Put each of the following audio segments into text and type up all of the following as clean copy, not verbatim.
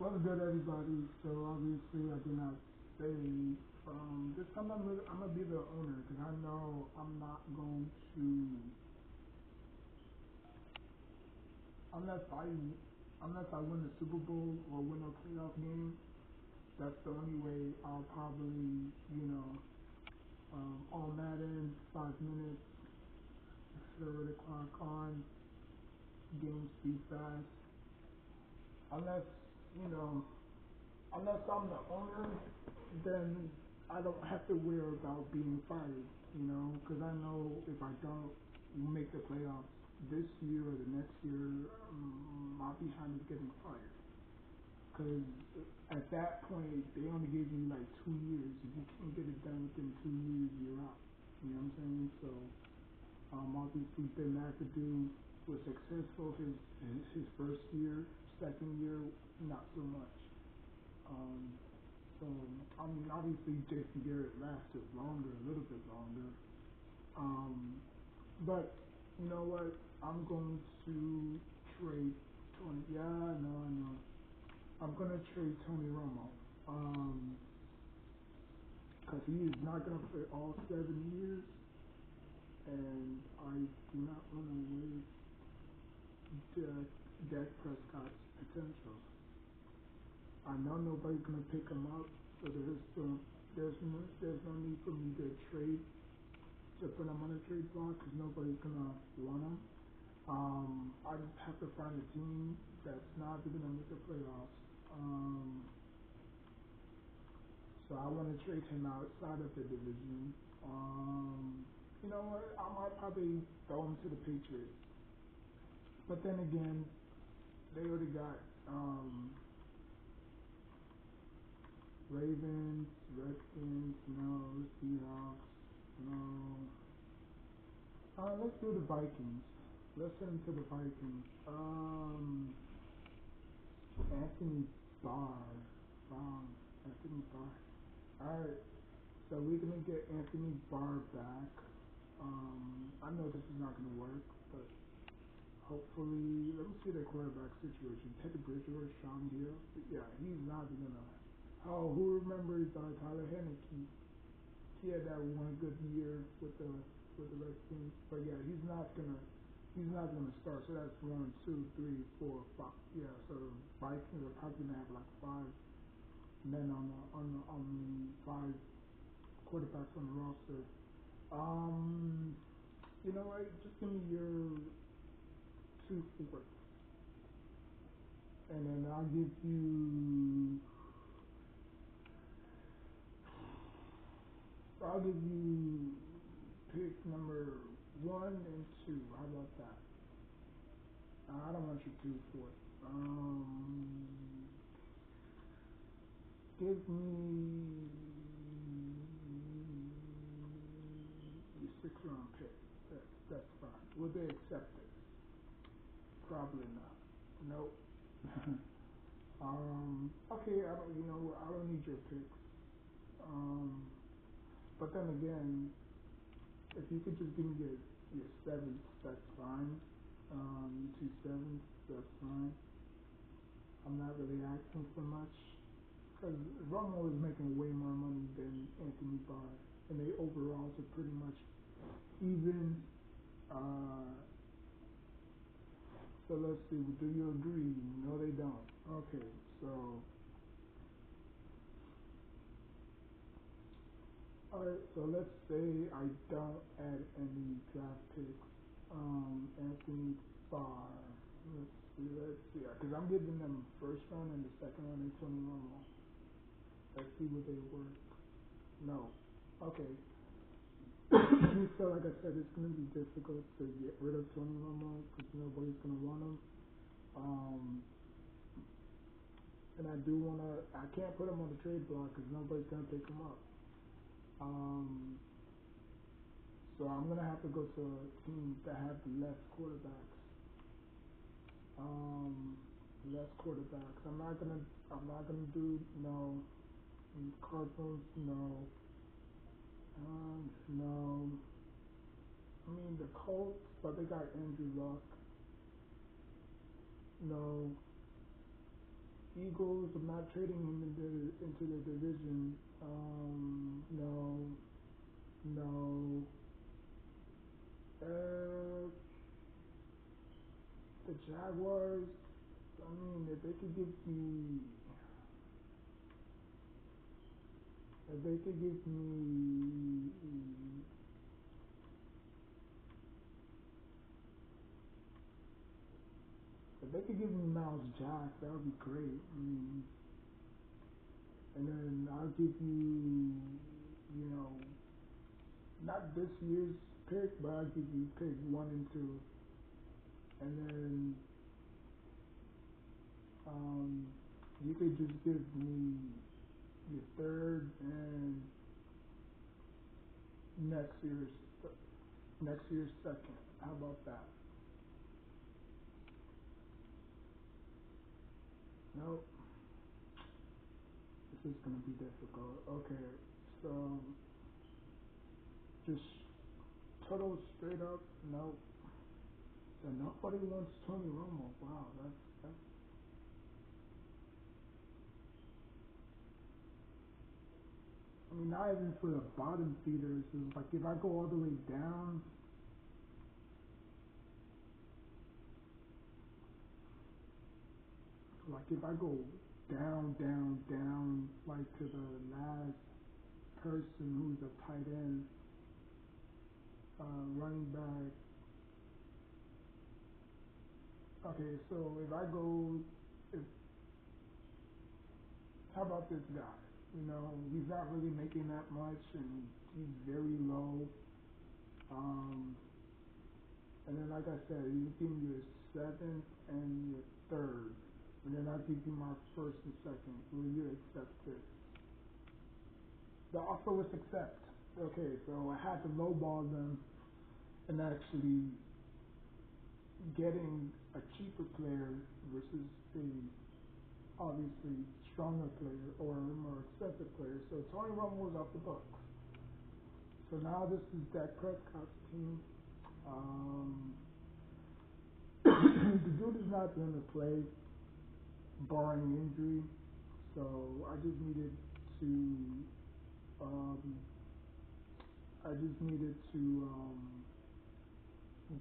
What's good, everybody? So obviously, I did not say this time I'm gonna be the owner because I know I'm not going to unless I unless I win the Super Bowl or win a playoff game. That's the only way I'll probably all Madden 5 minutes, throw the clock on, game speed fast. Unless you know unless I'm the owner, then I don't have to worry about being fired, because I know if I don't make the playoffs this year or the next year, my behind is getting fired. Because at that point, they only gave you like 2 years. If you can't get it done within 2 years, you're out. You know what I'm saying? So, obviously, Ben McAdoo was successful his first year, second year, not so much. Um, so I mean, obviously Jason Garrett lasted longer, a little bit longer. Um, but you know what? I'm going to trade Tony. Yeah, I know. I'm gonna trade Tony Romo. Because he is not gonna play all 7 years, and I do not want to waste Dak Prescott's potential. I know nobody's gonna pick him up, so there's no need for me to trade to put him on a trade block because nobody's gonna want him. I just have to find a team that's not gonna make the playoffs. So I want to trade him outside of the division. You know what? I might probably throw him to the Patriots, but then again, they already got Ravens, Redskins, no. Seahawks, no. Let's do the Vikings. Let's send him to the Vikings. Anthony Barr. Anthony Barr. Alright, so we're gonna get Anthony Barr back. I know this is not gonna work, but hopefully, let me see the quarterback situation. Teddy Bridgewater, Sean Gill. Yeah, he's not gonna. Oh, who remembers Tyler Henneke? He had that one good year with the Redskins, but yeah, he's not gonna start. So that's 1, 2, 3, 4, 5. Yeah, so the Vikings are probably gonna have like 5 men on the 5 quarterbacks on the roster. You know what? Just give me your 2 fourths, and then I'll give you. Pick number 1 and 2. How about that? I don't want you 2 fourths. Give me your 6th round pick. That's fine. Will they accept it? Probably not. Nope. Okay. I don't. You know what? I don't need your picks. But then again, if you could just give me your 7th, that's fine. Your 2 7s, that's fine. I'm not really asking for much because Romo is making way more money than Anthony Barr, and they overalls are pretty much even. Uh, so let's see. Do you agree? No, they don't. Okay, so alright. So let's say I don't add any draft picks. Anthony Barr. Let's see. Because I'm giving them first round and the second round and Tony Romo. Let's see what they work. No. Okay. So like I said, it's gonna be difficult to get rid of Tony Romo because nobody's gonna want him. And I can't put him on the trade block because nobody's gonna pick him up. So I'm gonna have to go to a team that have less quarterbacks. Less quarterbacks. I'm not gonna do no. Cardinals, no. No. I mean the Colts, but they got Andrew Luck. No. Eagles. I'm not trading him into the division. No, no. Uh, the Jaguars. I mean, if they could give me, if they could give me, if they could give me Miles Jack, that would be great. I mean, and then I'll give you, you know, not this year's pick, but I'll give you pick 1 and 2, and then um, you could just give me your third and next year's next year's second. How about that? Nope. This is gonna be difficult. Okay, so just total straight up. Nope. So nobody wants Tony Romo. Wow, that's. I mean, not even for the bottom feeders. It's like if I go all the way down, like if I go down, down, down, like to the last person who's a tight end, running back. Okay, so if I go, if how about this guy? You know, he's not really making that much, and he's very low. Um, and then, like I said, you give me your seventh and your third, and then I give you my first and second. Will you accept this? The offer was accept. Okay, so I had to lowball them and actually getting a cheaper player versus a obviously stronger player or a more expensive player. So Tony Romo was off the books. So now this is Dak Prescott's team. The dude is not going to play, barring injury. So to, um, I just needed to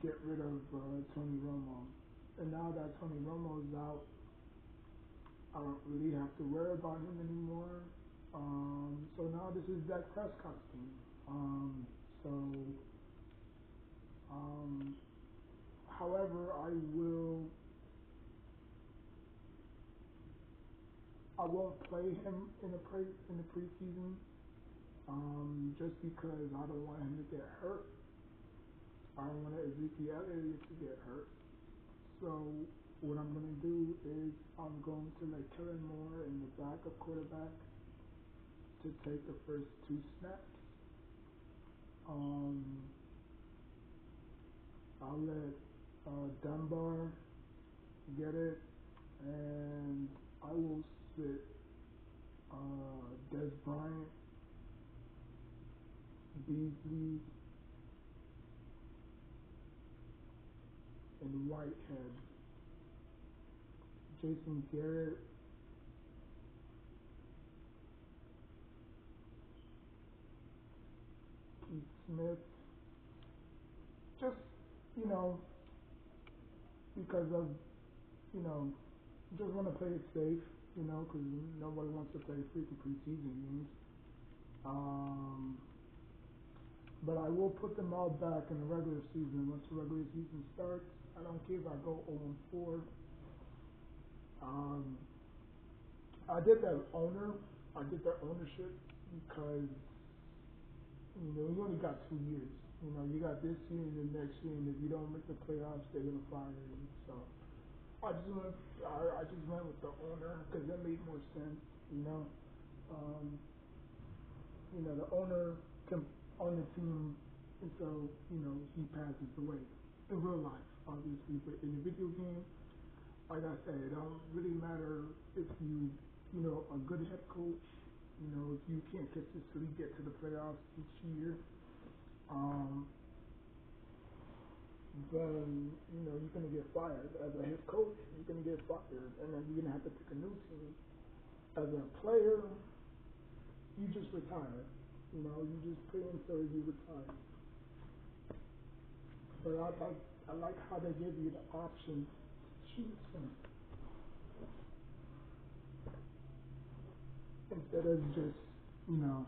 get rid of Tony Romo. And now that Tony Romo is out, I don't really have to worry about him anymore. So now this is Dak Prescott's team. So, um, however, I won't play him in the preseason, just because I don't want him to get hurt. I don't want Ezekiel Elliott to get hurt. So what I'm gonna do is I'm going to let Kellen Moore in the backup quarterback to take the first 2 snaps. Um, I'll let Dunbar get it, and I will sit Des Bryant, Beasley, and Whitehead. Jason Garrett, Keith Smith. Just, you know, because of, you know, just want to play it safe, you know, because nobody wants to play freaking preseason games. But I will put them all back in the regular season. Once the regular season starts, I don't care if I go 0-4. Um, I did that ownership because, you know, you only got 2 years. You know, you got this year and the next year, and if you don't make the playoffs, they're gonna fire you. So I just went with the owner because that made more sense. You know, um, the owner can own the team until he passes away. In real life, obviously, but in the video game, like I said, it don't really matter if a good head coach. If you can't consistently get to the playoffs each year, um, then you're gonna get fired as a head coach. You're gonna get fired, and then you're gonna have to pick a new team. As a player, you just retire. You just play until you retire. But I like how they give you the option to choose instead of just you know.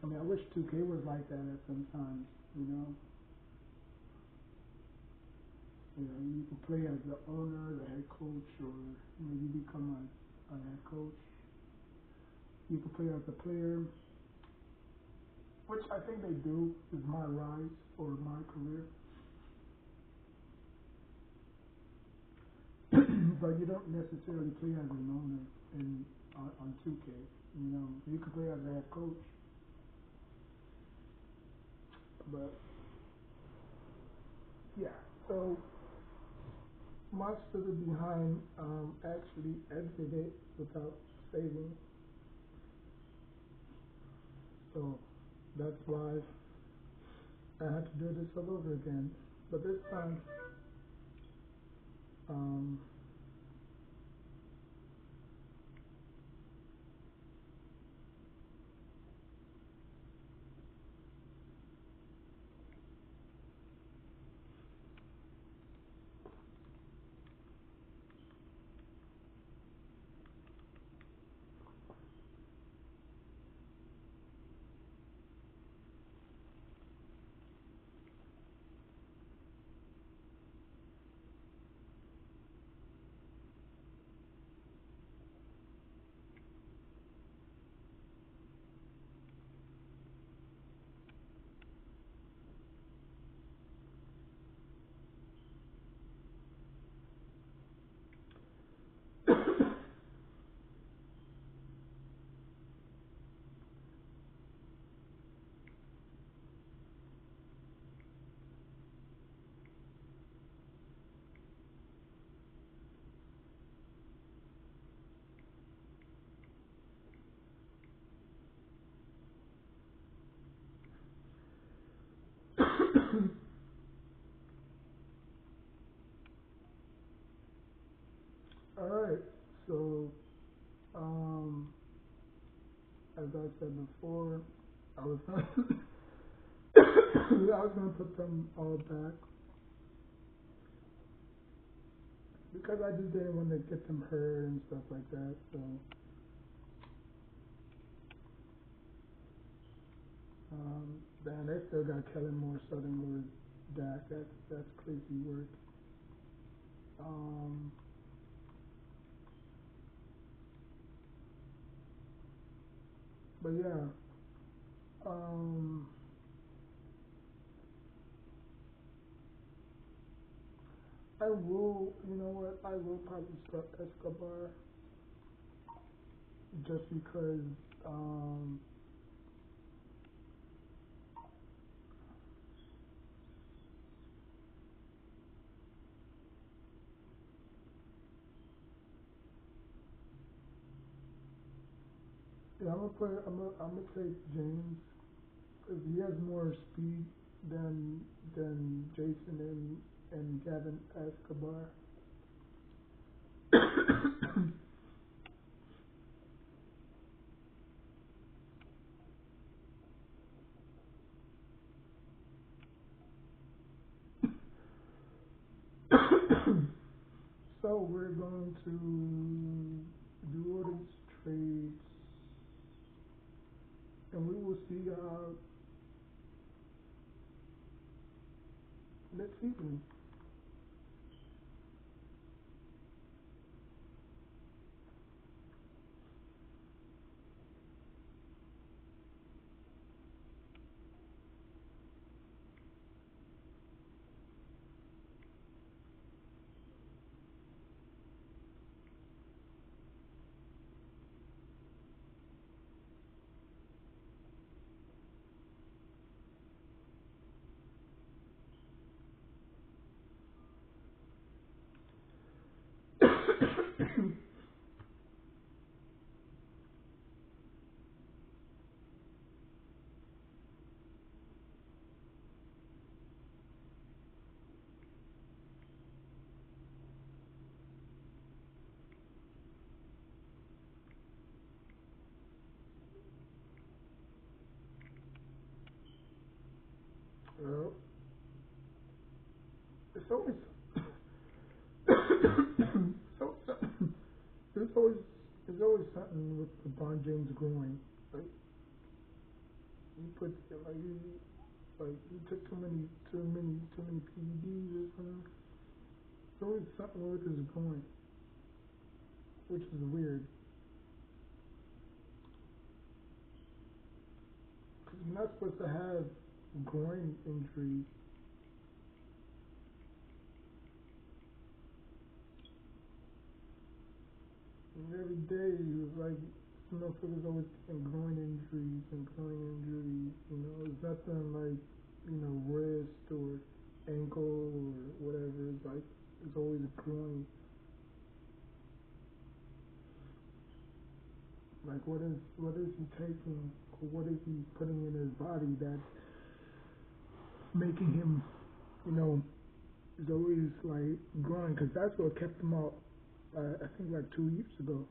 I mean, I wish 2K was like that at some times. You know, you can play as the owner, the head coach, or you become a head coach. You can play as a player, which I think they do. Is my rise or my career, but you don't necessarily play as an owner in on 2K. You can play as a head coach, but yeah. So my story behind actually exited without saving, so that's why I had to do this all over again. But this time, um, all right. So as I said before, I was gonna I was gonna put them all back because I just didn't want to get them hurt and stuff like that. So then they still got Kellen Moore, Southern Lord, Dak. That's crazy work. Um, but yeah, um, I will. You know what? I will probably start Escobar just because. Um, yeah, I'm gonna play. I'm gonna take James because he has more speed than Jason and Gavin Escobar. So we're going to do all these trades, and we will see next season. it's always so, there's always there's always something with LeBron James growing. Like he puts like he took too many PEDs or something. There's always something with his growing, which is weird. Cause you're not supposed to have groin injuries. And every day he was like, some motherfuckers always getting groin injuries and groin injuries. You know, it's nothing like, wrist or ankle or whatever. It's like, it's always a groin. Like, what is he taking? Or what is he putting in his body that's making him, is always like growing? Because that's what kept him out, I think like 2 years ago.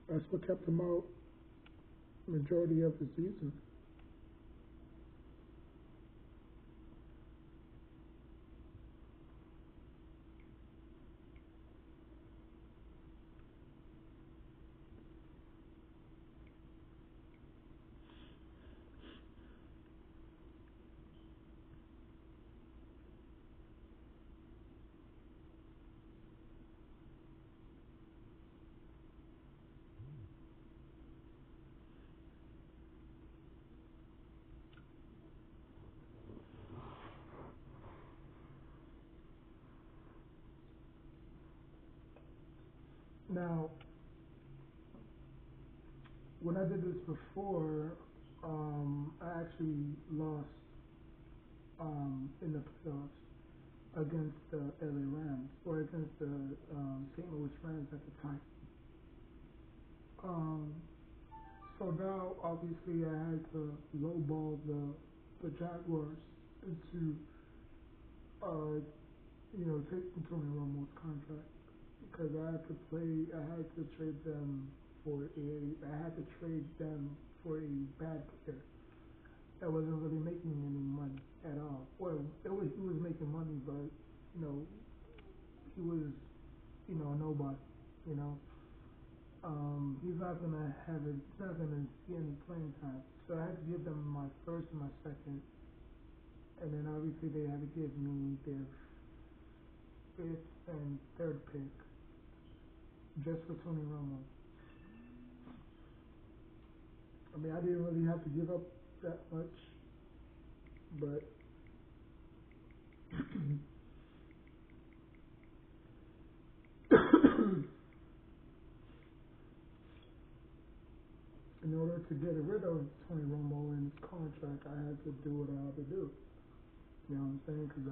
That's what kept him out majority of the season. Now, when I did this before, I actually lost in the playoffs against the LA Rams or against the St. Louis Rams at the time. Um, so now, obviously, I had to lowball the Jaguars into, uh, taking Tony Romo's contract because I had to trade them I had to trade them for a bad player that wasn't really making any money at all. Well, he was making money, but you know he was nobody. You know, he's not gonna have it. He's not gonna see any playing time. So I had to give them my first and my second, and then obviously they had to give me their fifth and third pick just for Tony Romo. I mean, I didn't really have to give up that much, but in order to get rid of Tony Romo and his contract, I had to do what I had to do. You know what I'm saying? Because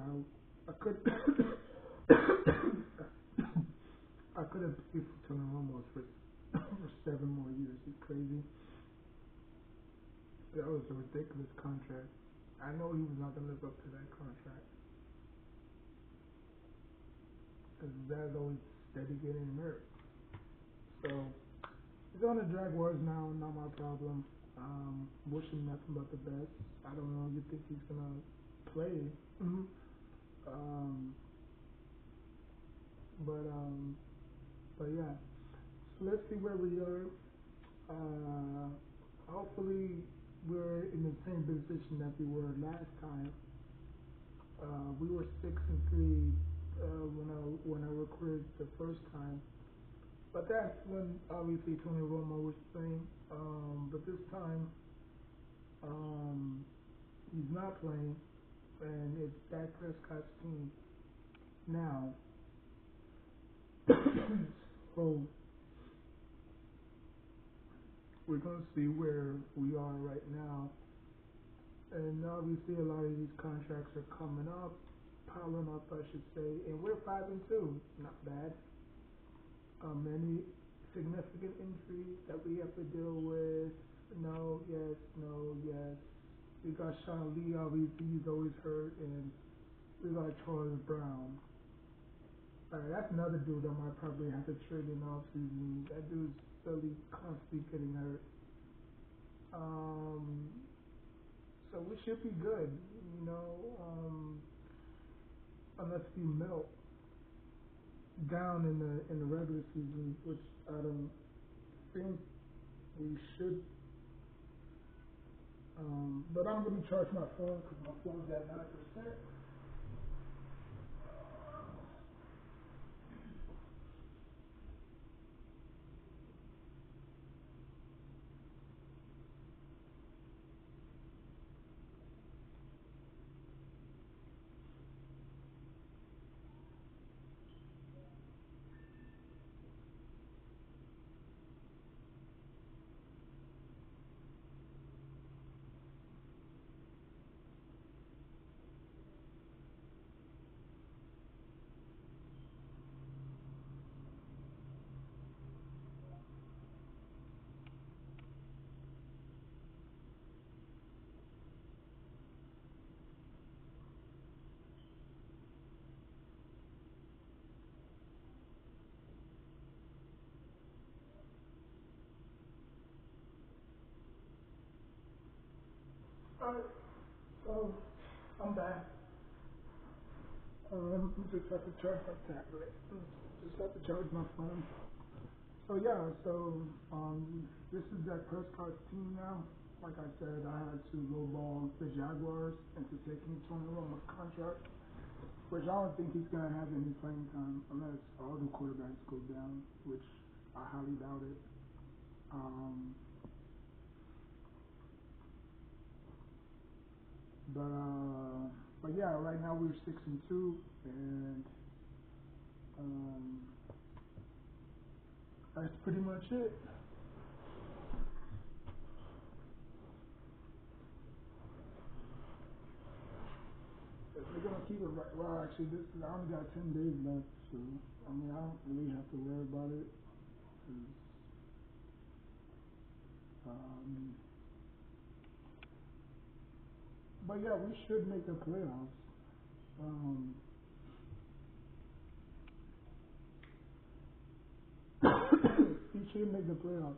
I could, I could have paid for Tony Romo for 7 more years. It's crazy. That was a ridiculous contract. I know he was not gonna live up to that contract because his dad's always steady getting hurt. So he's on the Jaguars now, not my problem. Wish him nothing but the best. I don't know. You think he's gonna play? Mm-hmm. Um, but um, but yeah. So let's see where we are. Hopefully we're in the same position that we were last time. We were 6-3 when I recorded the first time. But that's when obviously Tony Romo was playing. But this time he's not playing, and it's Dak Prescott's team now. So we're gonna see where we are right now, and obviously a lot of these contracts are coming up, piling up, I should say, and we're 5-2, not bad. Any significant injuries that we have to deal with? No, yes, no, yes. We got Sean Lee, obviously he's always hurt, and we got Charles Brown. That's another dude I might probably have to trade in off season. That dude's really constantly getting hurt. Um, so we should be good, you know, unless we melt down in the regular season, which I don't think we should. But I'm gonna charge my phone because my phone's at 9%. Alright, so I'm back. Just have to charge my tablet. Just have to charge my phone. So yeah, this is that Prescott's team now. Like I said, I had to lowball the Jaguars into taking Tony Romo's contract, which I don't think he's gonna have any playing time unless all the quarterbacks go down, which I highly doubt it. Um, but yeah, right now we're 6-2, and um, that's pretty much it. If we're gonna keep it right, well, actually, I only got 10 days left, so I mean, I don't really have to worry about it. 'Cause, um, but yeah, we should make the playoffs. Um, we should make the playoffs.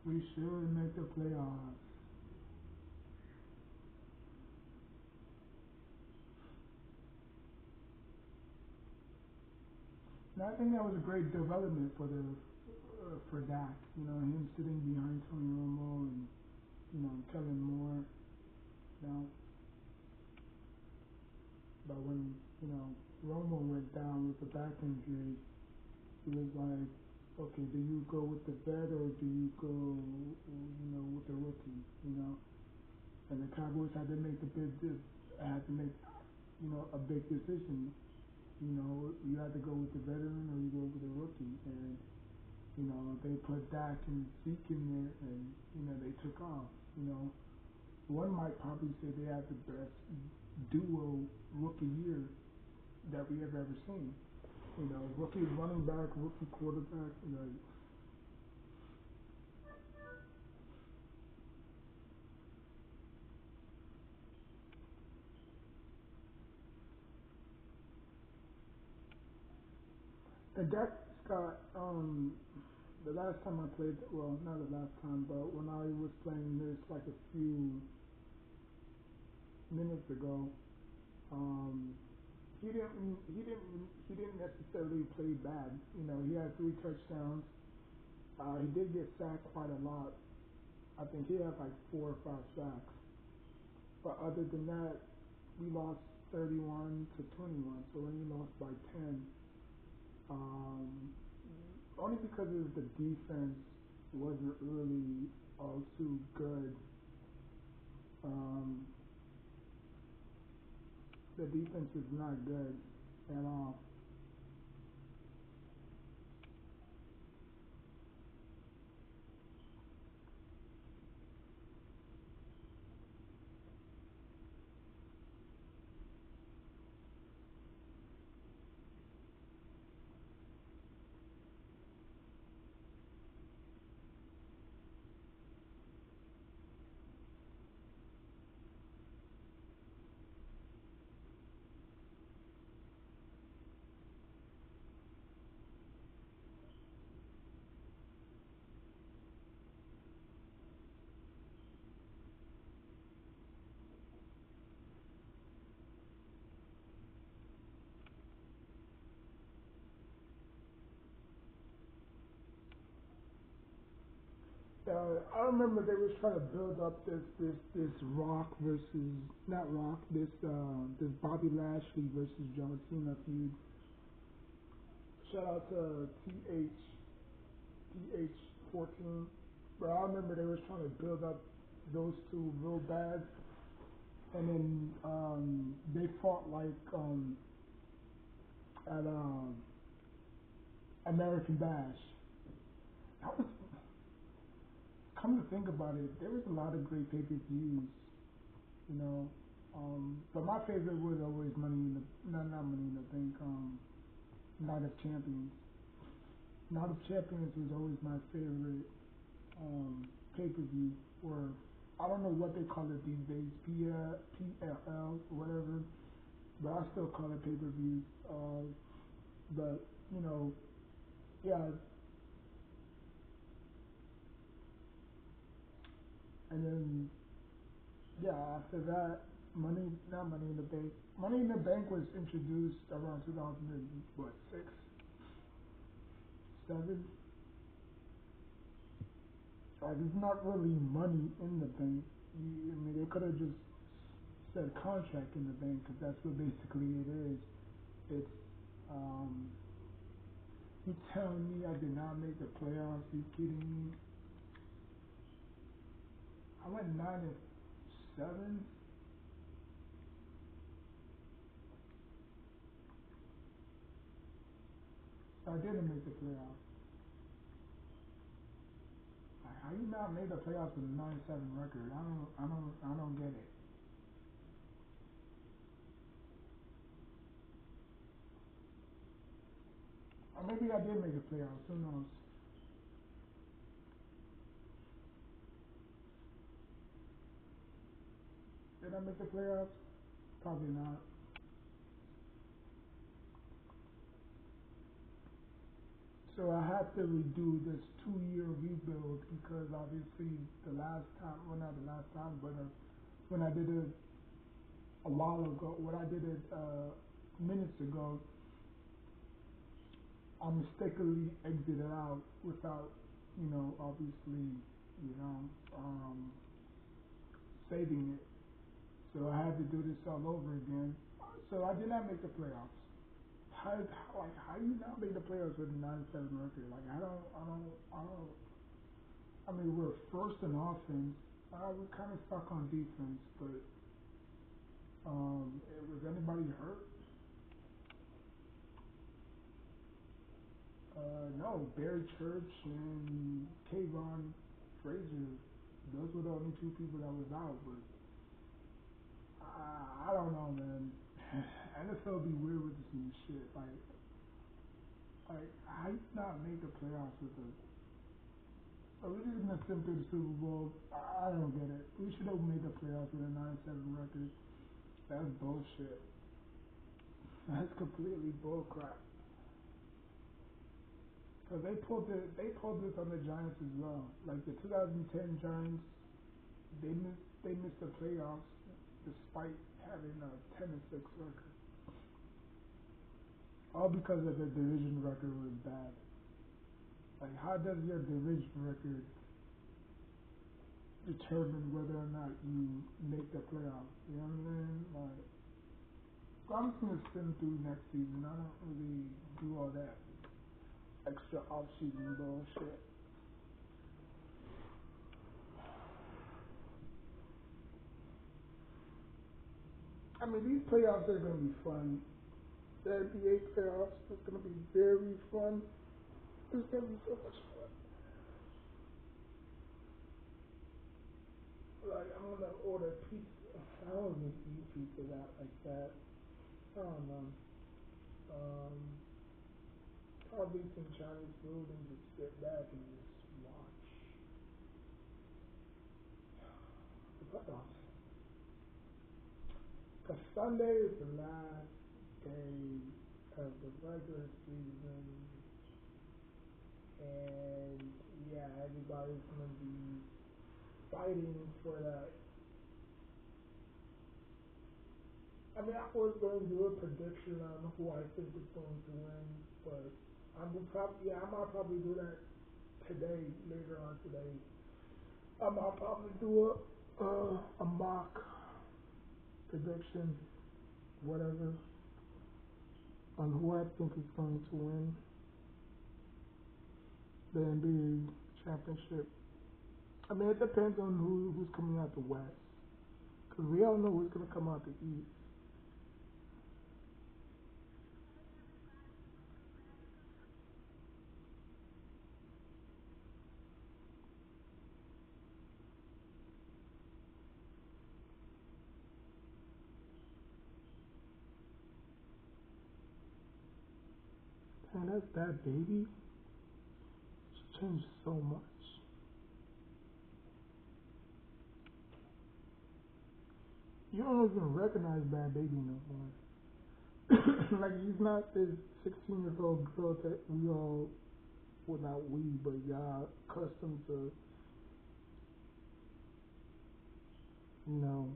We should make the playoffs. And I think that was a great development for Dak. You know, him sitting behind Tony Romo and Kellen Moore. You know, but when Romo went down with the back injury, he was like, okay, do you go with the vet or do you go, with the rookie? You know, and the Cowboys had to make had to make, a big decision. You know, you had to go with the veteran or you go with the rookie, and they put Dak and Zeke in there, and they took off. You know, one might probably say they had the best duo rookie year that we have ever seen. Rookie running back, rookie quarterback. And Dak Scott, the last time I played, well, not the last time, but when I was playing this like a few minutes ago, um, he didn't necessarily play bad. He had 3 touchdowns. He did get sacked quite a lot. I think he had like 4 or 5 sacks. But other than that, we lost 31-21. So we only lost by 10. Um, Only because of the defense wasn't really all too good. Um, the defense is not good at all. I remember they was trying to build up this Rock versus not Rock this Bobby Lashley versus John Cena feud. Shout out to TH14. But I remember they was trying to build up those two real bad, and then they fought like at American Bash. That was, come to think about it, there was a lot of great pay-per-views, you know. But my favorite was always Money in the not Money in the Bank. Night of Champions. Night of Champions was always my favorite pay-per-view, or I don't know what they call it these days, PLL or whatever, but I still call it pay-per-view. But you know, yeah, and then yeah, after that, not Money in the Bank. Money in the Bank was introduced around 2006, 7. Like it's not really money in the bank. I mean, they could have just said contract in the bank because that's what basically it is. It's um, you telling me I did not make the playoffs? You kidding me? I went 9-7. So I didn't make the playoffs. Like, how you not make the playoffs with a 9-7 record? I don't get it. Or maybe I did make the playoffs. Who knows? Did I make the playoffs? Probably not. So I had to redo this 2-year rebuild because obviously the last time, well not the last time, but when I did it a while ago, when I did it minutes ago, I mistakenly exited out without, obviously, you know, um, saving it. So I had to do this all over again. So I did not make the playoffs. How you not make the playoffs with a 9-7 record? Like I don't. I mean, we're first in offense. We're kind of stuck on defense, but was anybody hurt? No, Barry Church and Kayvon Frazier. Those were the only two people that was out. But I don't know, man. NFL be weird with this new shit. Like how you not make the playoffs with us? So we're just gonna sit through the Super Bowl. I don't get it. We should have made the playoffs with a 9-7 record. That's bullshit. That's completely bullcrap. Cause they pulled this on the Giants as well. Like the 2010 Giants, they missed the playoffs despite having a 10-6 record. All because of their division record was bad. Like how does your division record determine whether or not you make the playoffs? You know what I mean? Like, so I'm just gonna spin through next season. I don't really do all that extra off-season bullshit. I mean, these playoffs are gonna be fun. The NBA playoffs is gonna be very fun. It's gonna be so much fun. Like I'm gonna order pizza. I don't even eat pizza that like that. I don't know. Um, Probably some Chinese food and just sit back and just watch the playoffs. Cause Sunday is the last day of the regular season, and yeah, everybody's gonna be fighting for that. I mean, I was going to do a prediction on who I think is going to win, but I might probably do that today, later on today. I'll probably do a mock prediction, whatever, on who I think is going to win the NBA championship. I mean, it depends on who's coming out the West, because we all know who's going to come out the East. And that's that baby. She changed so much. You don't even recognize Bad Baby no more. Like, he's not this 16-year-old girl that we all, well, not we, but y'all accustomed to, you know.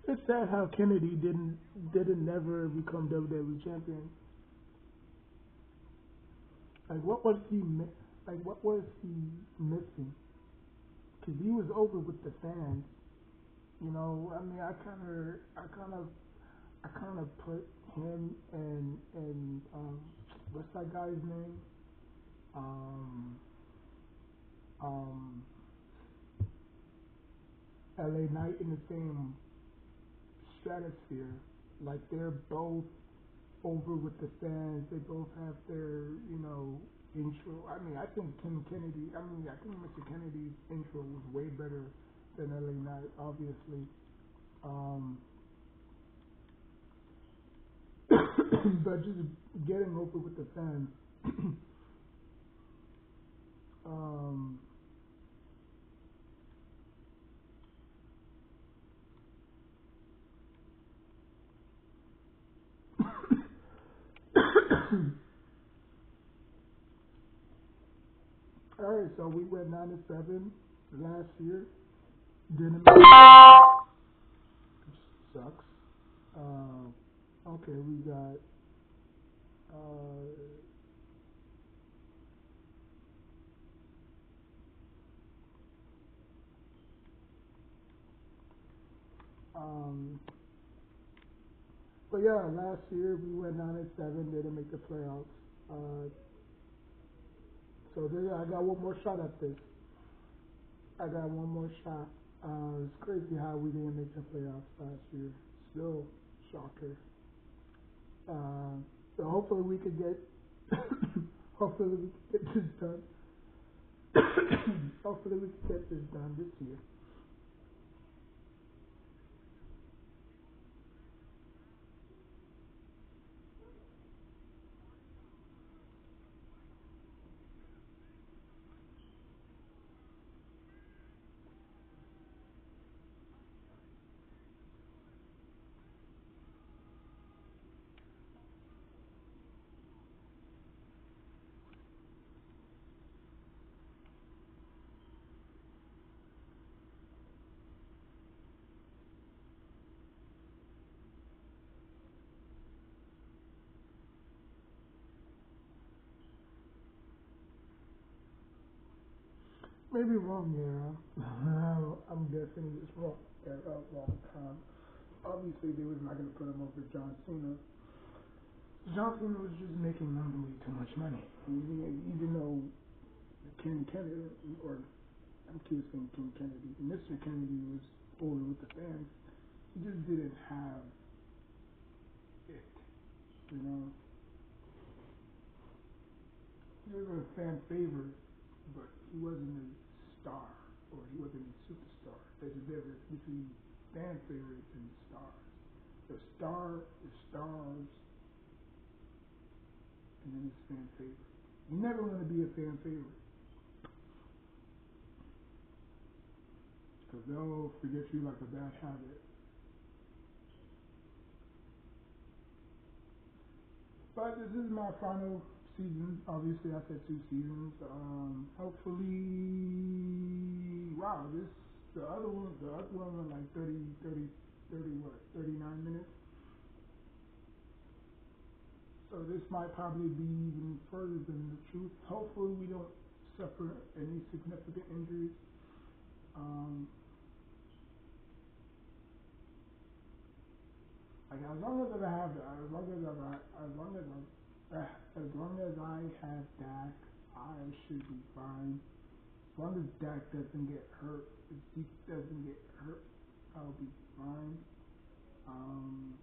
It's sad how Kennedy didn't never become WWE champion. Like, what was like, what was he missing? Cause he was over with the fans. You know, I mean, I kind of put him and what's that guy's name? Um, um, LA Knight in the same stratosphere. Like, they're both over with the fans. They both have their, intro. I mean, I think I think Mr. Kennedy's intro was way better than LA Knight, obviously. Um, but just getting over with the fans. um, all right, so we went 9-7 last year. Didn't make sucks. Okay, we got uh, um, but yeah, last year we went 9-7. Didn't make the playoffs. Uh, so I got one more shot at this. I got one more shot. It's crazy how we didn't make the playoffs last year. Still shocker. Uh, so hopefully we could get hopefully we can get this done. Hopefully we can get this done this year. Maybe wrong era. I'm guessing it's wrong era, wrong time. Obviously, they was not going to put him over John Cena. John Cena was just making them way too much money. Even though Ken Kennedy or I'm kissing King Kennedy. Mr. Kennedy was over with the fans. He just didn't have it, you know. He was a fan favorite, but he wasn't a star, or he wasn't a superstar. There's a difference between fan favorites and stars. The star is stars, and then it's fan favorite. You never want to be a fan favorite, because they'll forget you like a bad habit. But this is my final season. Obviously, I said 2 seasons. Hopefully, wow, the other one went like 39 minutes. So this might probably be even further than the truth. Hopefully, we don't suffer any significant injuries. Um, like as long as I have, as long as I have Dak, I should be fine. As long as Dak doesn't get hurt, if Zeke doesn't get hurt, I'll be fine. Um,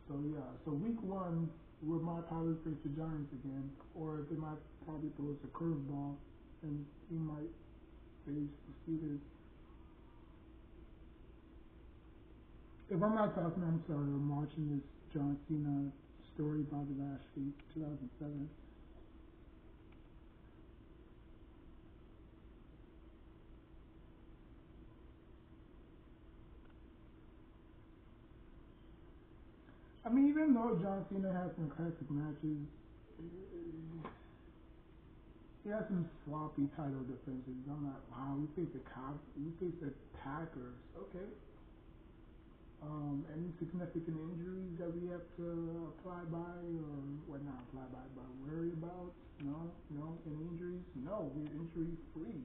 so yeah, so week one we might probably face the Giants again, or they might probably throw us a curveball, and we might face the Steelers. If I'm not talking, I'm sorry. I'm watching this John Cena story about the last week, 2007. I mean, even though John Cena has some classic matches, he has some sloppy title defenses. I'm not. Wow, we faced the Packers. Okay. Any significant injuries that we have to apply by, or what not apply by, but worry about? No, no. Any injuries? No, we're injury free.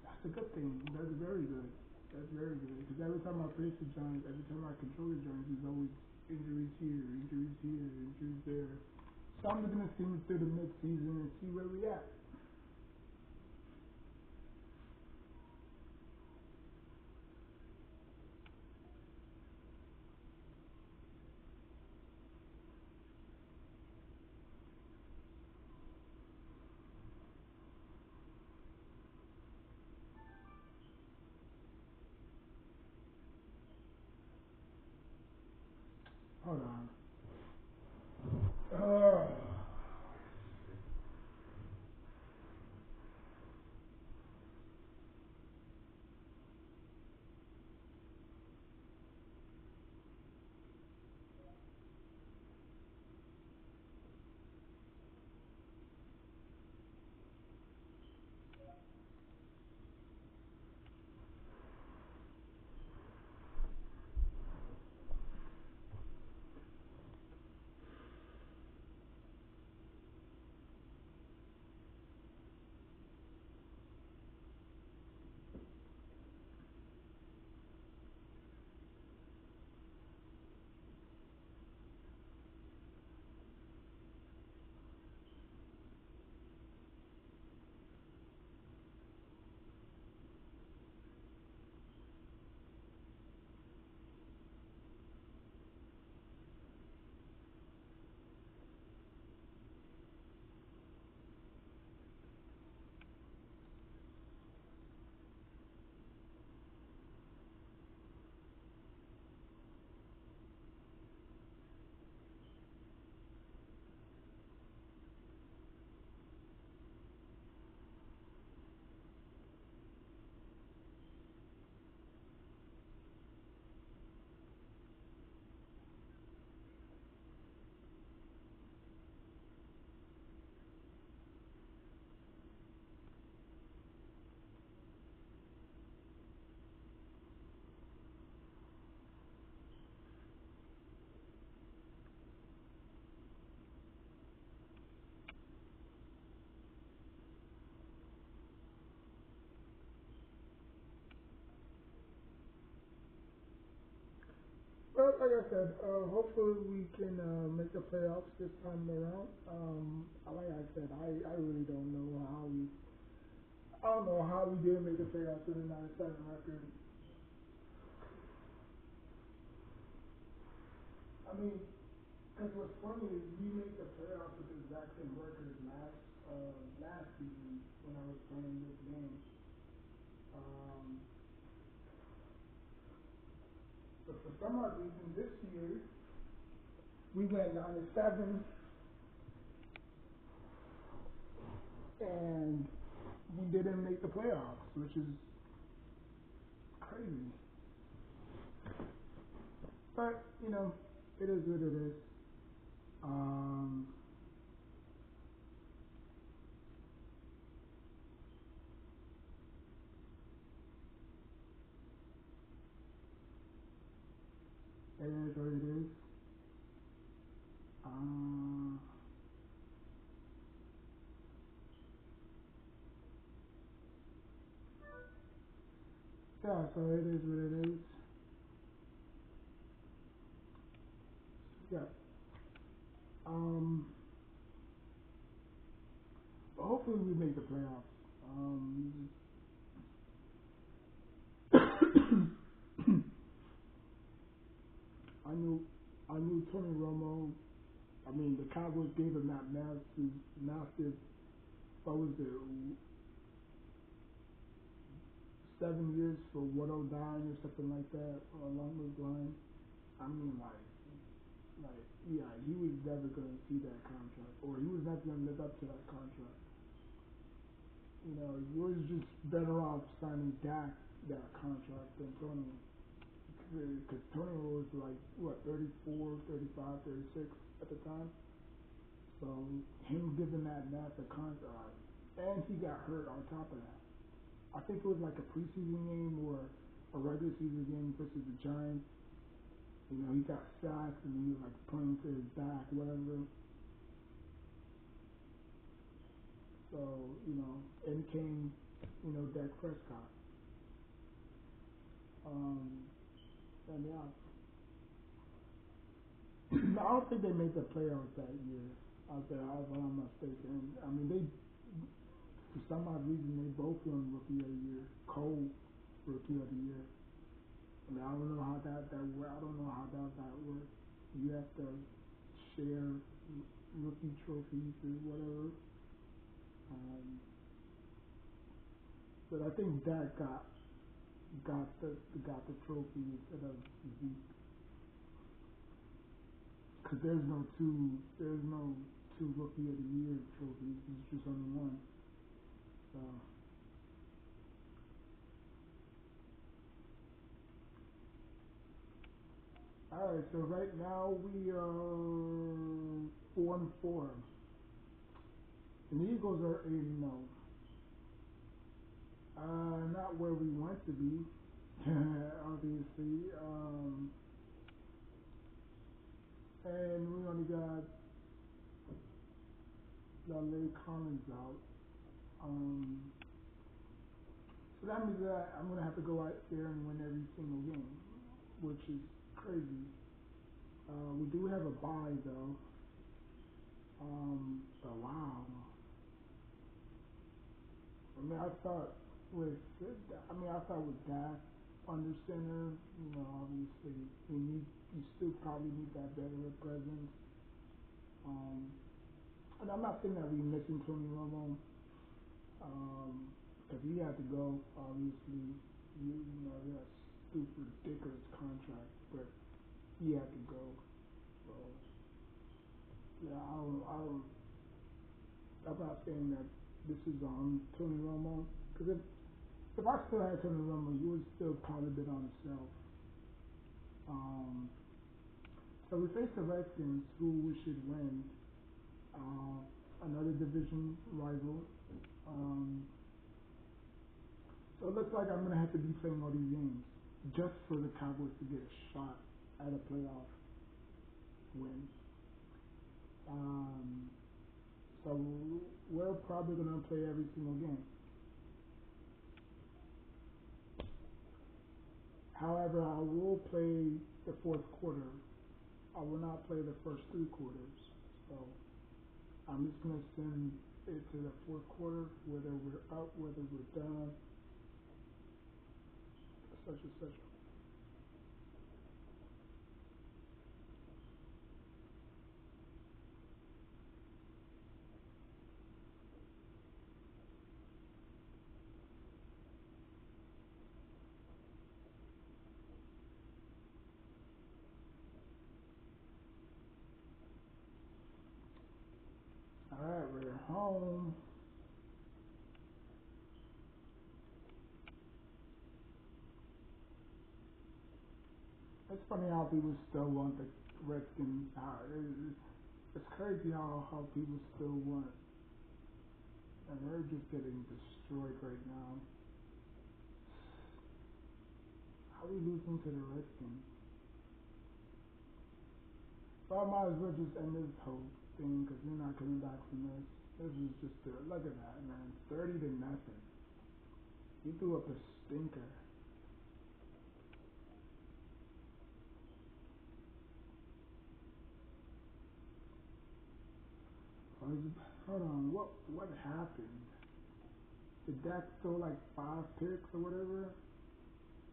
That's a good thing. That's very good. That's very good. Because every time I face the Giants, every time I control the Giants, there's always injuries here, injuries there. So I'm just gonna see me through the mid-season and see where we at. Hold on. Uh, like I said, hopefully we can make the playoffs this time around. Like I said, I really don't know how we. I don't know how we didn't make the playoffs with a 9-7 record. I mean, because what's funny is we made the playoffs with the exact same record last season when I was playing this game. Um, but for some odd reason this year we went 9-7 and we didn't make the playoffs, which is crazy. But it is what it is. Um, it is what it is. Uh, yeah, so it is what it is. Yeah. Um, but hopefully we make the playoffs. I knew I knew Tony Romo. I mean, the Cowboys gave him that massive. What was it? 7 years for 109 or something like that, or along those lines. I mean, yeah, he was never gonna see that contract, or he was not gonna live up to that contract. You was just better off signing Dak that contract than Tony, because Tony was like what 34, 35, 36 at the time. So him giving that massive contract, and he got hurt on top of that. I think it was like a preseason game or a regular season game versus the Giants. He got sacked and he was like playing to his back, whatever. So, in came, Dak Prescott. Um, and yeah, I don't think they made the playoffs that year. Out there, if I'm not mistaken. I mean, for some odd reason, they both won Rookie of the Year. Cole, Rookie of the Year. I mean, I don't know how that works. I don't know how that works. You have to share rookie trophies or whatever. Um, but I think Dak got the trophy instead of Zeke. Because there's no two Rookie of the Year trophies. There's just only one. So, all right. So right now we are 4-4. And the Eagles are 8-0. Not where we want to be, obviously. And we only got Lale Collins out. Um, so that means that I'm gonna have to go out there and win every single game, which is crazy. We do have a bye though. But wow. I mean, with I thought with Dak under center, obviously you still probably need that veteran presence. Um, and I'm not saying that we missing Tony Romo, because he had to go. Obviously, that stupid, ridiculous contract, but he had to go. So yeah, I'm not saying that this is on Tony Romo, because if I still had Tony Romo, you would still probably been on himself. Um, so we face the Redskins, who we should win. Another division rival. Um, so it looks like I'm gonna have to be playing all these games just for the Cowboys to get a shot at a playoff win. Um, so we're probably gonna play every single game. However, I will play the fourth quarter. I will not play the first three quarters. So I'm just gonna send it to the fourth quarter, whether we're up, whether we're down, such and such. Alright, we're home. It's funny how people still want the Redskins out. It's crazy how people still want, and they're just getting destroyed right now. How are we losing to the Redskins? But I might as well just end this whole thing because we're not coming back from this. This is just look at that, man. 30-0. He threw up a stinker. Hold on, what happened? Did Dak throw like 5 picks or whatever?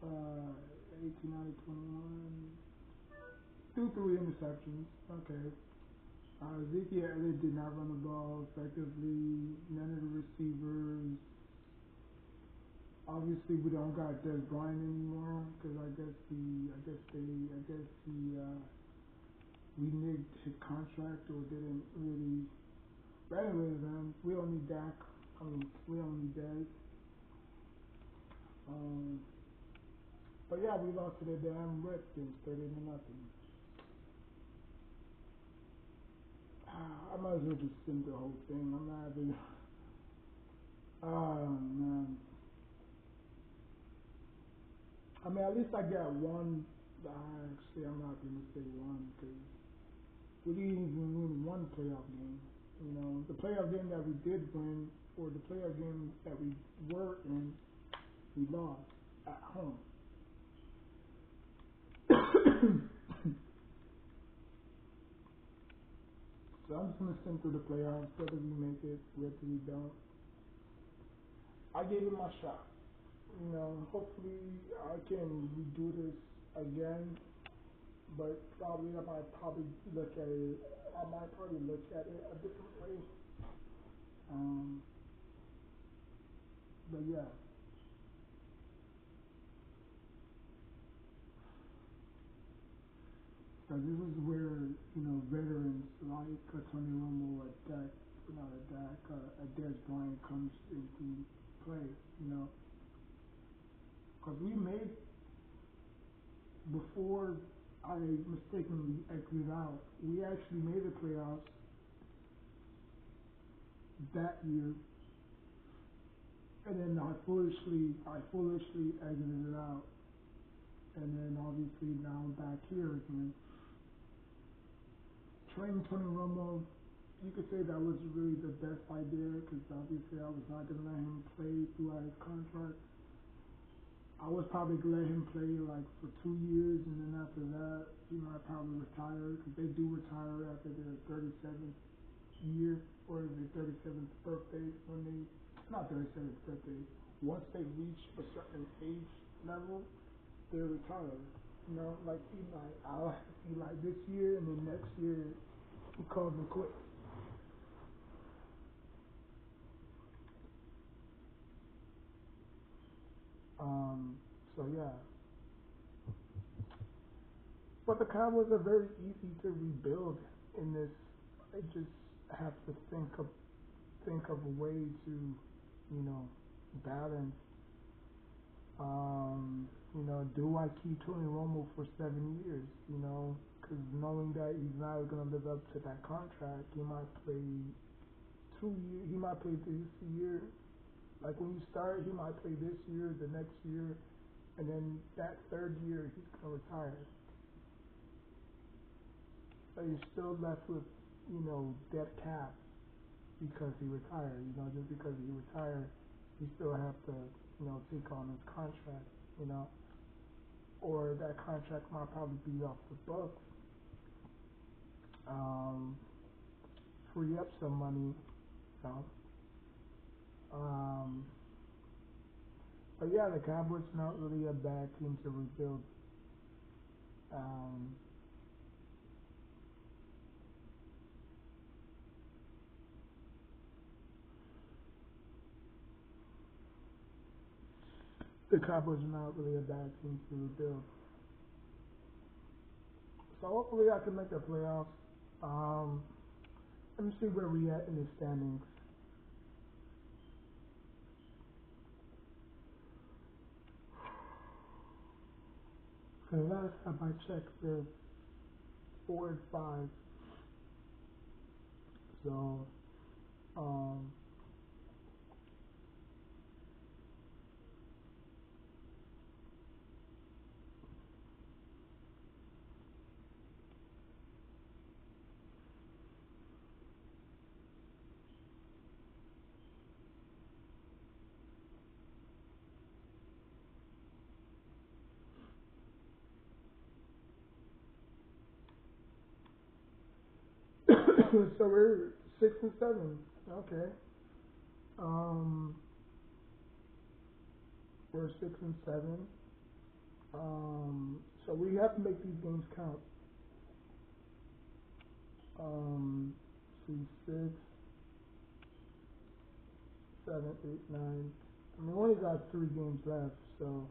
18 out of 21. Threw 3 interceptions. Okay. Ezekiel Elliott did not run the ball effectively. None of the receivers. Obviously, we don't got Des Bryant anymore because I guess we nigged his contract or didn't really. But anyways, man, we don't need Dak. I mean, we don't need Des. But yeah, we lost to the damn Redskins, 30-0. I might as well just send the whole thing. I'm not even. Man. I mean, at least I got one. Actually, I'm not gonna say one because we didn't even win one playoff game. You know, the playoff game that we did win, or the playoff game that we were in, we lost at home. So I'm just gonna send through the playoffs, whether we make it, whether we don't. I gave it my shot. You know, hopefully I can redo this again, but probably I might probably look at it. I might probably look at it a different way. Um, but yeah, so this is where veterans like Tony Romo, a Dak, not a Dak, a Des Bryant comes into play. You know, because we made before I mistakenly exited out. We actually made the playoffs that year, and then I foolishly exited out, and then obviously now I'm back here again. Trading Tony Romo, you could say that was really the best idea because obviously I was not gonna let him play throughout his contract. I was probably gonna let him play like for 2 years, and then after that he might probably retire because they do retire after their 37th year or their 37th birthday when they not 37th birthday. Once they reach a certain age level, they retire. You know, like Eli. I'll have Eli this year, and then next year he calls it quits. So yeah, but the Cowboys are very easy to rebuild in this. They just have to think of a way to, you know, balance. Do I keep Tony Romo for 7 years? You know, because knowing that he's not going to live up to that contract, he might play 2 years. He might play this year. Like when you start, he might play this year, the next year, and then that third year he's going to retire. So you're still left with, dead cap because he retired. Just because he retired, you still have to, take on his contract. You know, or that contract might probably be off the books. Um, Free up some money, you know. Um, but yeah, the Cowboys not really a bad team to rebuild. Um, the Cowboys are not really a bad team to rebuild. So hopefully I can make the playoffs. Um, Let me see where we at in the standings. So last time I checked, we're 4-5. So um, so we're 6-7. Okay. Um, we're 6-7. So we have to make these games count. See, 6, 7, 8, 9. I mean, we only got 3 games left, so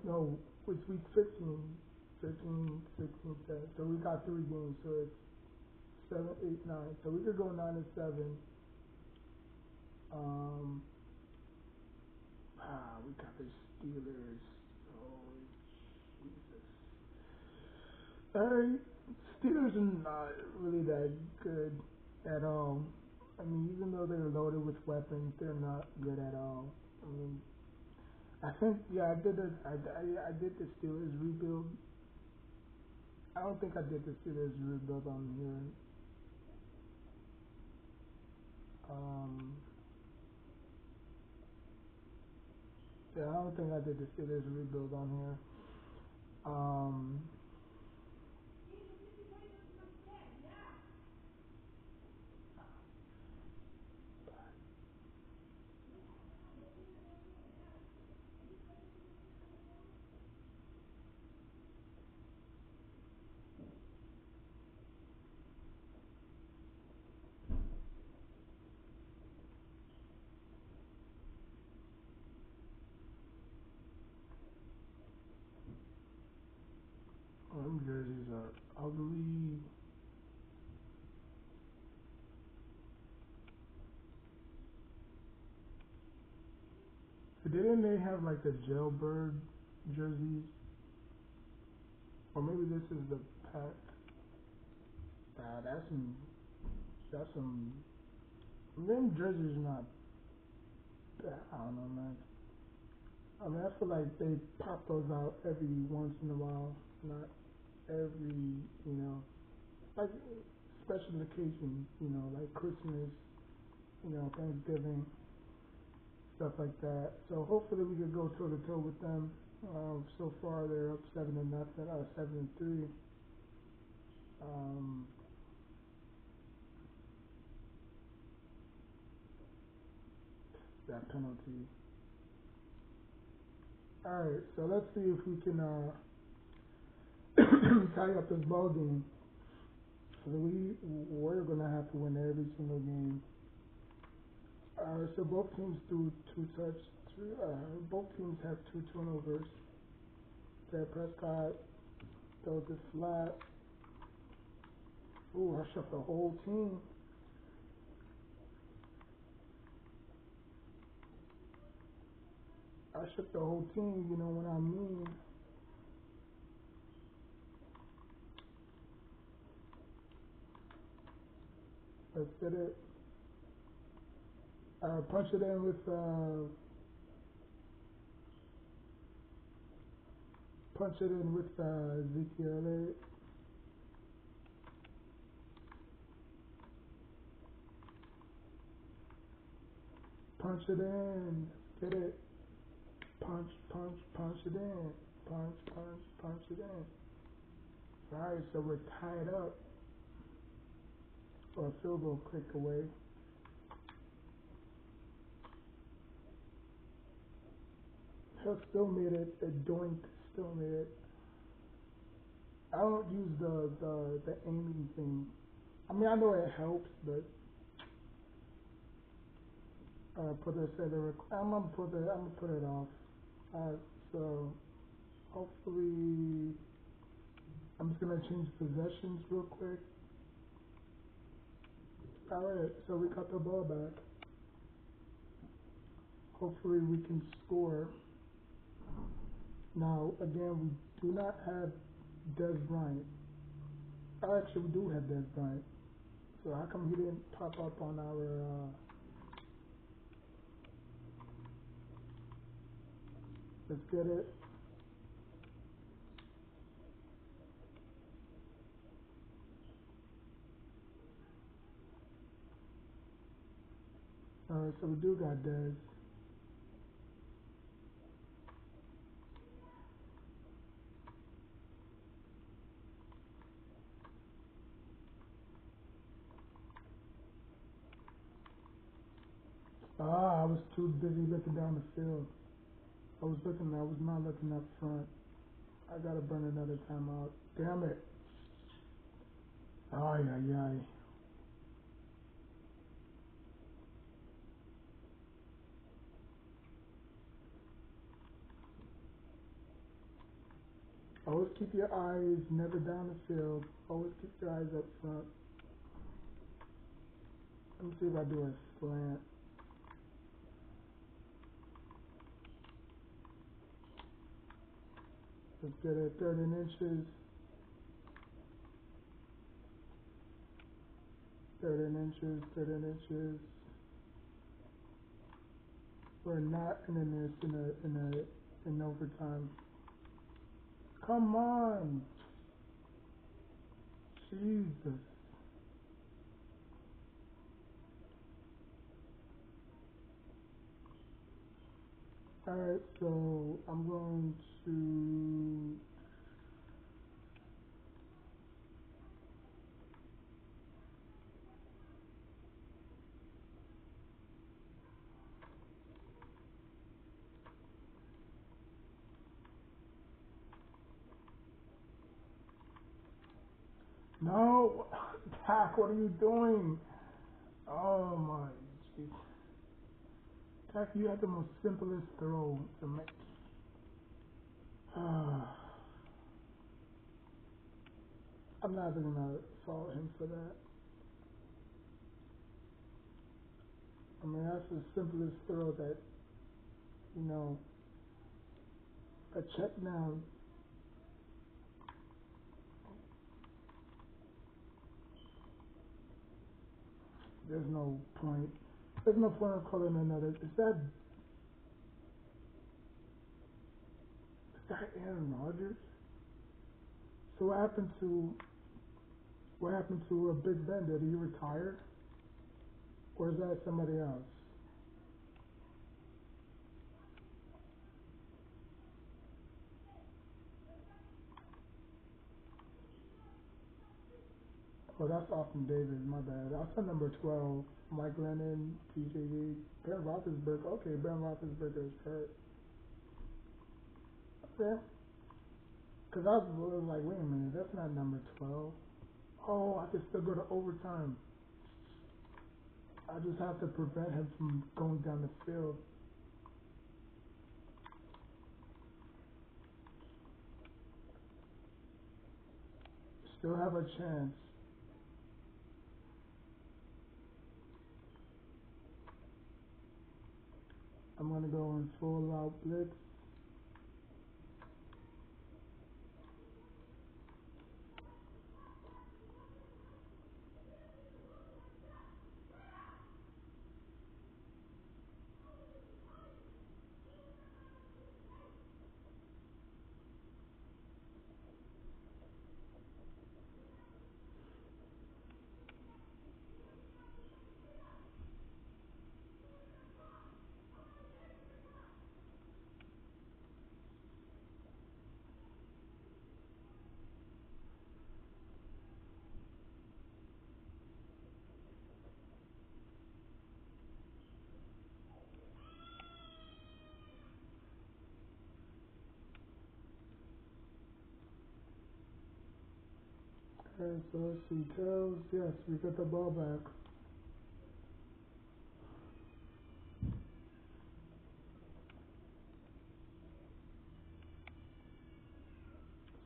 no, it's week 15, 15, 16, 7. So we got 3 games, so it's 7, 8, 9. So we could go 9-7. Um, we got the Steelers. Oh, Jesus. Alright, Steelers are not really that good at all. I mean, even though they're loaded with weapons, they're not good at all. I mean, I think, yeah, I did the Steelers rebuild. I don't think I did the Steelers rebuild on here. Um, yeah, I don't think I did the Steelers rebuild on here. Um, them jerseys are ugly. Didn't they have like the jailbird jerseys? Or maybe this is the pack. That's some, them jerseys not bad. I don't know, man. I mean, I feel like they pop those out every once in a while, not every, like special occasion, like Christmas, Thanksgiving, stuff like that. So hopefully we could go toe to toe with them. So far they're up 7-0, 7-3. Um, that penalty. All right, so let's see if we can tie up this ball game. So we're gonna have to win every single game. So both teams threw 2 touch. Both teams have 2 turnovers. Dak Prescott throws it flat. Ooh, I shut the whole team. I shook the whole team, you know what I mean. Let's get it. Punch it in with Ezekiel. Punch it in. Get it. Punch, punch, punch it in. Punch, punch, punch it in. Alright, so we're tied up. Or a field goal kick away. Hill still made it. A doink still made it. I don't use the aiming thing. I mean, I know it helps, but put this at the I'm gonna put it off. So hopefully I'm just gonna change possessions real quick. Alright, so we got the ball back. Hopefully we can score. Now again, we do not have Des Bryant. Actually, we do have Des Bryant. So how come he didn't pop up on our? Let's get it. Alright, so we do got Des. I was too busy looking down the field. I was not looking up front. I gotta burn another timeout. Damn it. Ay, ay, ay. Always keep your eyes never down the field. Always keep your eyes up front. Let me see if I do a slant. Let's get it. 13 inches. 13 inches. 13 inches. We're not in this in overtime. Come on. Jesus. Alright, so I'm going to no, Tack, what are you doing? Oh my jeez. Tack, you had the most simplest throw to make. I'm not even gonna fault him for that. I mean, that's the simplest throw that, you know, a check down. There's no point. There's no point of calling another. Is that Aaron Rodgers? So what happened to Big Ben? Did he retire? Or is that somebody else? Oh, that's Austin Davis, my bad. I said number 12. Mike Lennon, TJD, Ben Roethlisberger. Okay, Ben Roethlisberger is hurt. Okay. Because I was like, wait a minute, that's not number 12. Oh, I can still go to overtime. I just have to prevent him from going down the field. Still have a chance. I'm going to go in full out blitz. Okay, so let's see. Tails, yes, we get the ball back.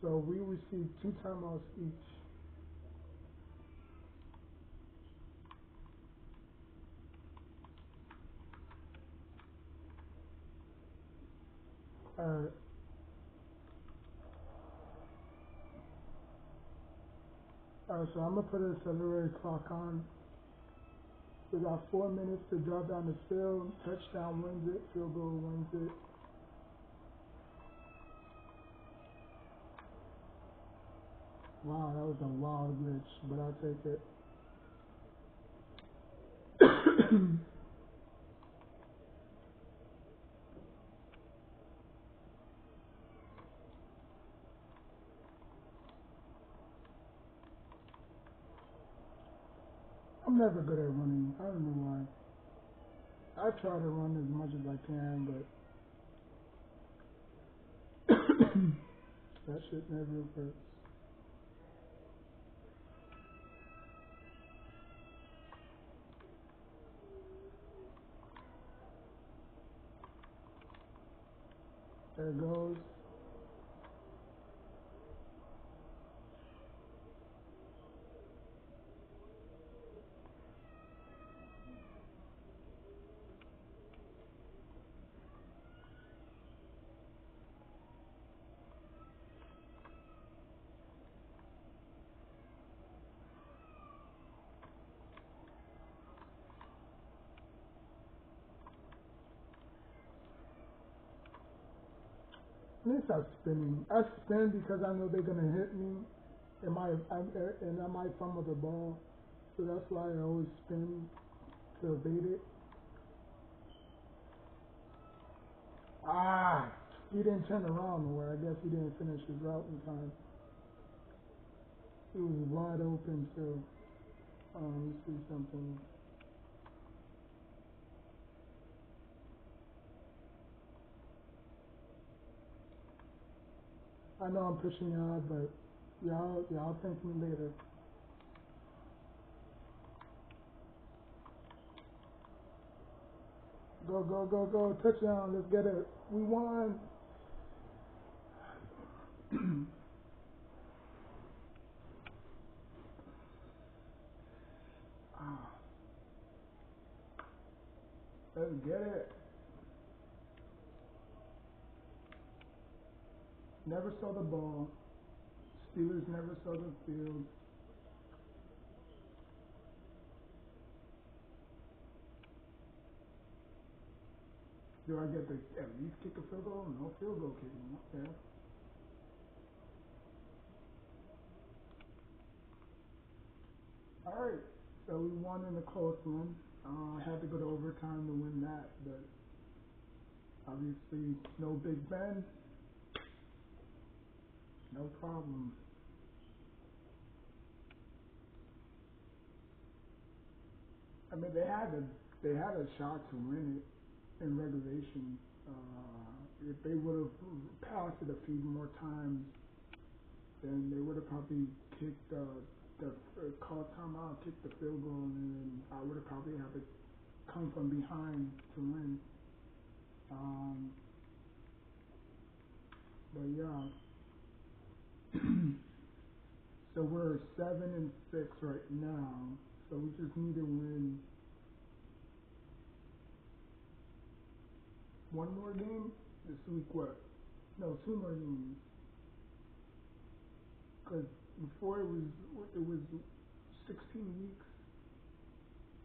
So we received 2 timeouts each. Alright. Alright, so I'm gonna put a accelerated clock on. We got 4 minutes to drive down the field. Touchdown wins it. Field goal wins it. Wow, that was a wild glitch, but I'll take it. I'm never good at running. I don't know why. I try to run as much as I can, but that shit never works. There it goes. At least I'm spinning. I spin because I know they're gonna hit me, and I might fumble the ball, so that's why I always spin to evade it. Ah, he didn't turn around nowhere. I guess he didn't finish his route in time. He was wide open, so let me see something. I know I'm pushing y'all, but y'all thank me later. Go, go, go, go. Touchdown. Let's get it. We won. Let's get it. Never saw the ball. Steelers never saw the field. Do I get to at least kick a field goal? No field goal kicking. Okay. Alright. So we won in a close one. I had to go to overtime to win that, but obviously no Big Ben. No problem. I mean, they had a shot to win it in regulation. If they would have passed it a few more times, then they would have probably kicked called timeout, kicked the field goal, and then I would have probably had to come from behind to win. But yeah. So we're 7-6 right now. So we just need to win one more game this week. What? No, 2 more games. Because before it was 16 weeks,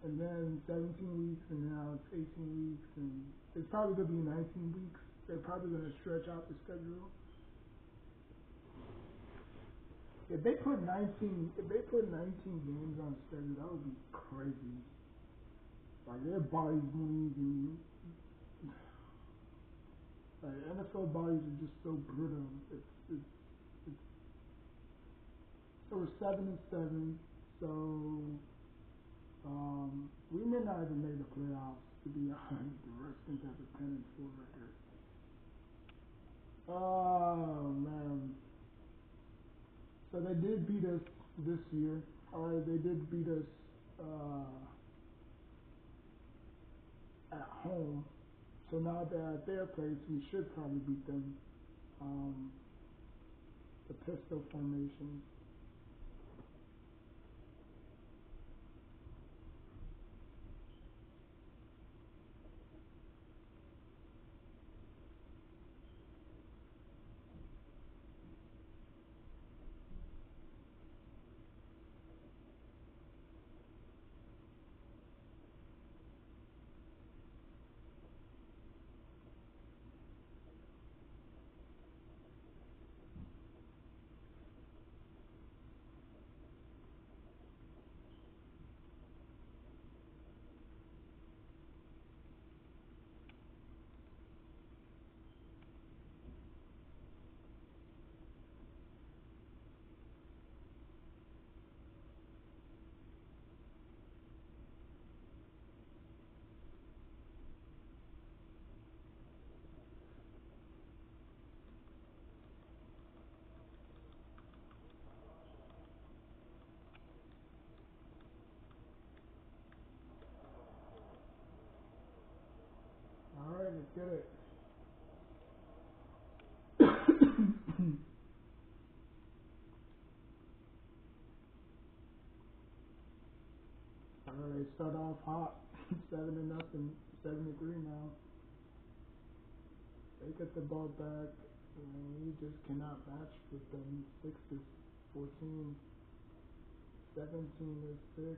and then 17 weeks, and now it's 18 weeks, and it's probably gonna be 19 weeks. They're probably gonna stretch out the schedule. If they put 19 games on the schedule, that would be crazy. Like their bodies won't even. Like NFL bodies are just so brutal. It's so we're 7-7. So we may not even make the playoffs. To be honest, the Redskins have a 10-4 record. Oh man. So they did beat us this year. They did beat us at home, so now they're at their place. We should probably beat them. Um, the pistol formation. All right, let's get it. All right, start off hot. 7-0, 7-3 now. They get the ball back, and we just cannot match with them. 6-14, 17-6,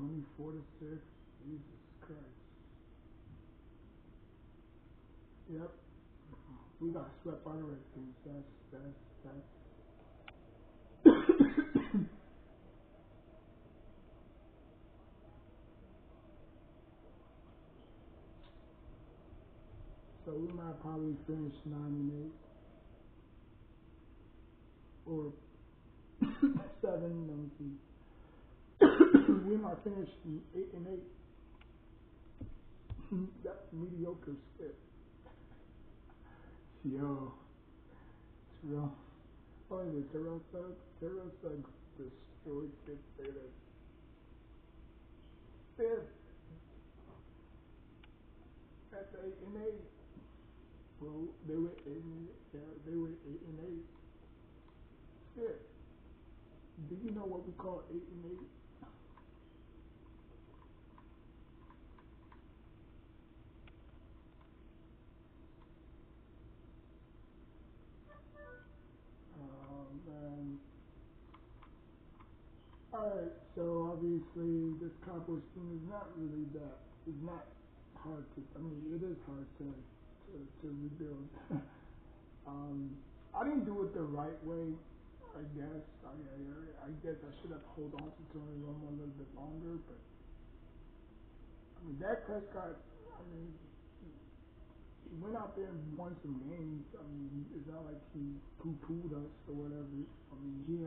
24-6. Jesus Christ. Yep, we got swept by the Redskins. That's. So we might probably finish 9-8 or 7. Let me see. We might finish 8-8. That's mediocre shit. Yo, it's real. Oh, is it Terrell Suggs? Terrell Suggs destroyed Pittsburgh. Fifth. That's 8-8. Well, they were 8-8. Yeah, they were 8-8. Fifth. Do you know what we call 8-8? Man. Alright, so obviously this Cowboys team is not really that. It's not hard to. I mean, it is hard to rebuild. I didn't do it the right way. I guess. I guess I should have hold on to Tony Romo a little bit longer, but I mean, Dak Prescott. I mean, he went out there and won some games. I mean, it's not like he poo-pooed us or whatever. I mean, he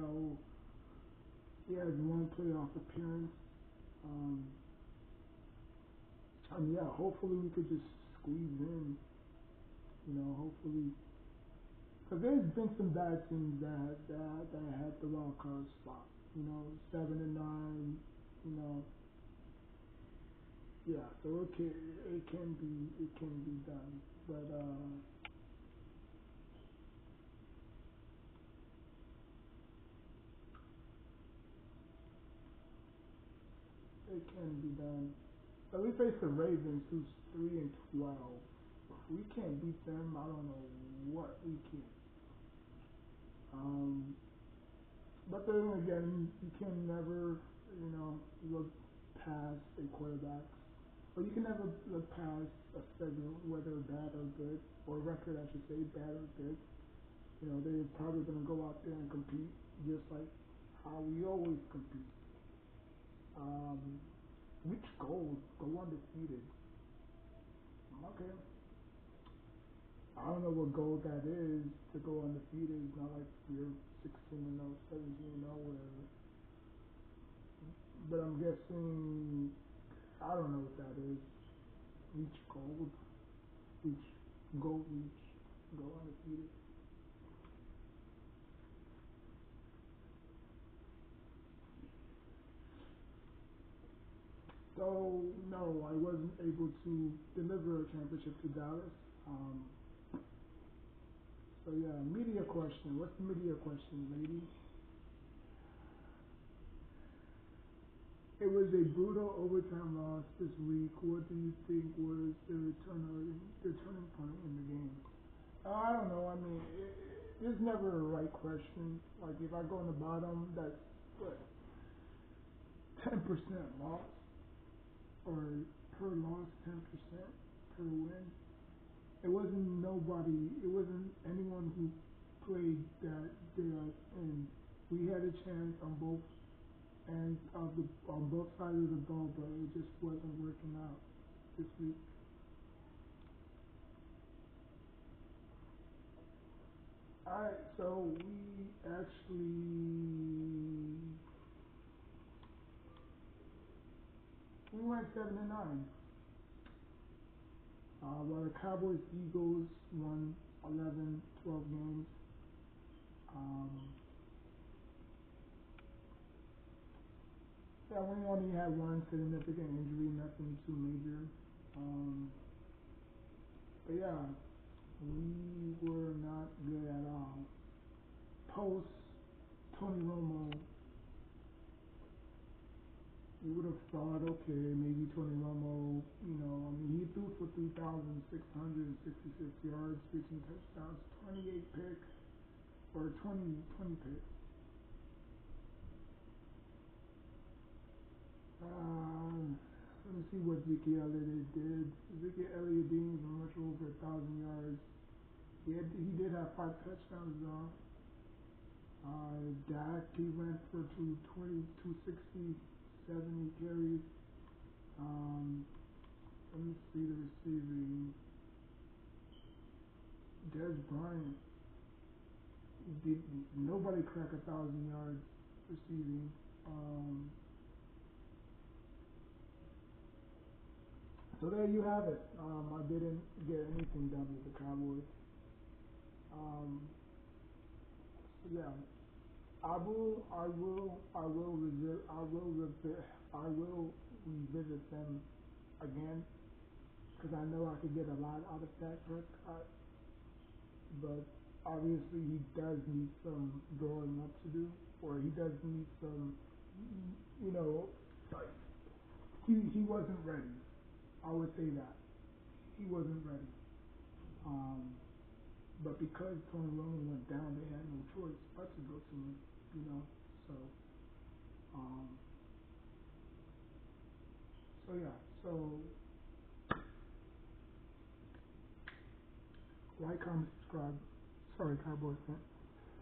has one playoff appearance. Um, and yeah, hopefully we could just squeeze in. Hopefully, because there's been some bad teams that had the wild card spot. 7-9. You know, yeah. So it can be done, but it can be done. But we face the Ravens, who's 3-12. If we can't beat them, I don't know what we can. Um, but then again, you can never, look past a quarterback. Or you can never look past a schedule, whether bad or good, or record, I should say, bad or good. They're probably going to go out there and compete just like how we always compete. Um, which goal? Go undefeated. Okay. I don't know what goal that is to go undefeated. It's not like you're 16-0, 17-0, whatever. But I'm guessing, I don't know what that is. Reach gold. Reach, go undefeated. So no, I wasn't able to deliver a championship to Dallas. Um, so yeah, media question. What's the media question, lady? It was a brutal overtime loss this week. What do you think was the turning point in the game? I don't know. I mean, there's never a right question. Like if I go on the bottom, that's what 10% loss, or per loss 10% per win. It wasn't nobody. It wasn't anyone who played that day, and we had a chance on both ends of the on both sides of the ball, but it just wasn't working out this week. Alright, so we went 7-9. While the Cowboys Eagles won 11, 12 games. Um, yeah, we only had one significant injury, nothing too major. Um, but yeah, we were not good at all. Post Tony Romo, you would have thought, okay, maybe Tony Romo, I mean, he threw for 3,666 yards, 15 touchdowns, 28 picks, or 20 picks. Let me see what Zeke Elliott did. Zeke Elliott didn't even much over 1,000 yards. He did have 5 touchdowns though. Dak, he went for 220, 260, 70 carries. Let me see the receiving. Des Bryant, did nobody crack 1,000 yards receiving. So there you have it. I didn't get anything done with the Cowboys. Um, so yeah, I will revisit them again because I know I could get a lot out of Dak Prescott, but obviously he does need some growing up to do, or he does need some, you know, like he wasn't ready. I would say that he wasn't ready. Um, but because Tony Romo went down, they had no choice but to go to him, you know. So, um, so yeah. So like, comment, subscribe. Sorry, Cowboys fan.